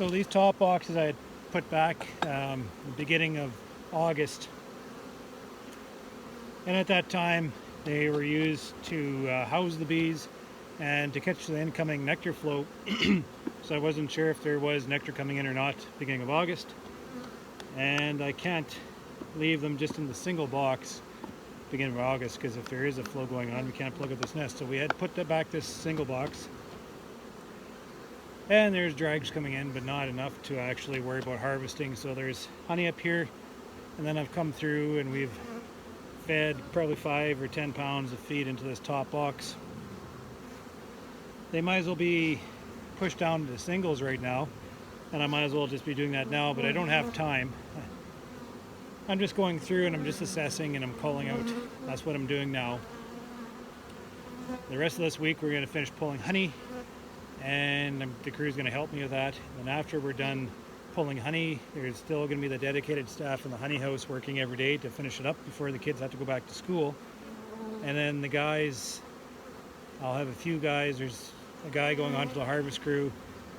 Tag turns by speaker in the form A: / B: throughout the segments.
A: So these top boxes I had put back the beginning of August, and at that time they were used to house the bees and to catch the incoming nectar flow. So I wasn't sure if there was nectar coming in or not beginning of August, and I can't leave them just in the single box beginning of August, because if there is a flow going on we can't plug up this nest. So we had put back this single box, and there's dregs coming in but not enough to actually worry about harvesting. So there's honey up here, and then I've come through and we've fed probably 5 or 10 pounds of feed into this top box. They might as well be pushed down to singles right now, and I might as well just be doing that now, but I don't have time. I'm just going through and I'm just assessing and I'm calling out. That's what I'm doing now. The rest of this week we're going to finish pulling honey, and the crew is going to help me with that. And after we're done pulling honey, there's still going to be the dedicated staff in the honey house working every day to finish it up before the kids have to go back to school. And then the guys, I'll have a few guys. There's a guy going on to the harvest crew,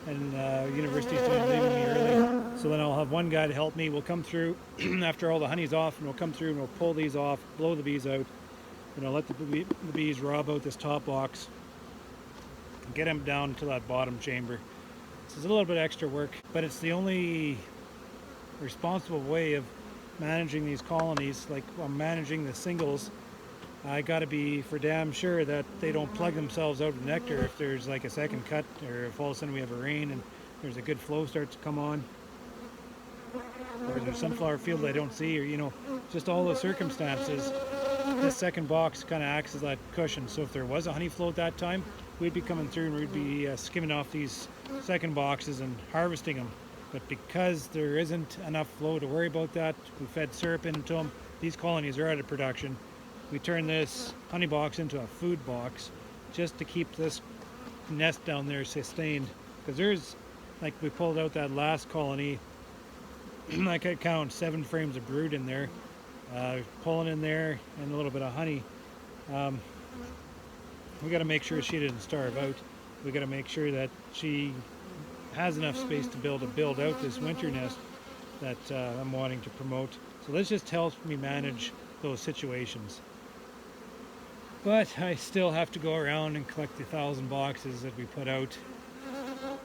A: and university's leaving me early. So then I'll have one guy to help me. We'll come through after all the honey's off, and we'll come through and we'll pull these off, blow the bees out, and I'll let the bees rob out this top box and get them down to that bottom chamber. This is a little bit extra work, but it's the only responsible way of managing these colonies. Like, while managing the singles, I got to be for damn sure that they don't plug themselves out of nectar if there's like a second cut, or if all of a sudden we have a rain and there's a good flow starts to come on, or there's a sunflower field I don't see, or just all the circumstances. This second box kind of acts as that cushion. So if there was a honey flow at that time, we'd be coming through and we'd be skimming off these second boxes and harvesting them. But because there isn't enough flow to worry about that, we fed syrup into them. These colonies are out of production. We turn this honey box into a food box just to keep this nest down there sustained. Because there's, like, we pulled out that last colony, I could count 7 frames of brood in there, pollen in there, and a little bit of honey. We got to make sure she didn't starve out. We got to make sure that she has enough space to build out this winter nest that I'm wanting to promote. So this just helps me manage those situations. But I still have to go around and collect the 1,000 boxes that we put out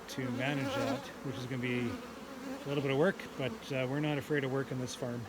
A: to manage that, which is going to be a little bit of work, but we're not afraid of work on this farm.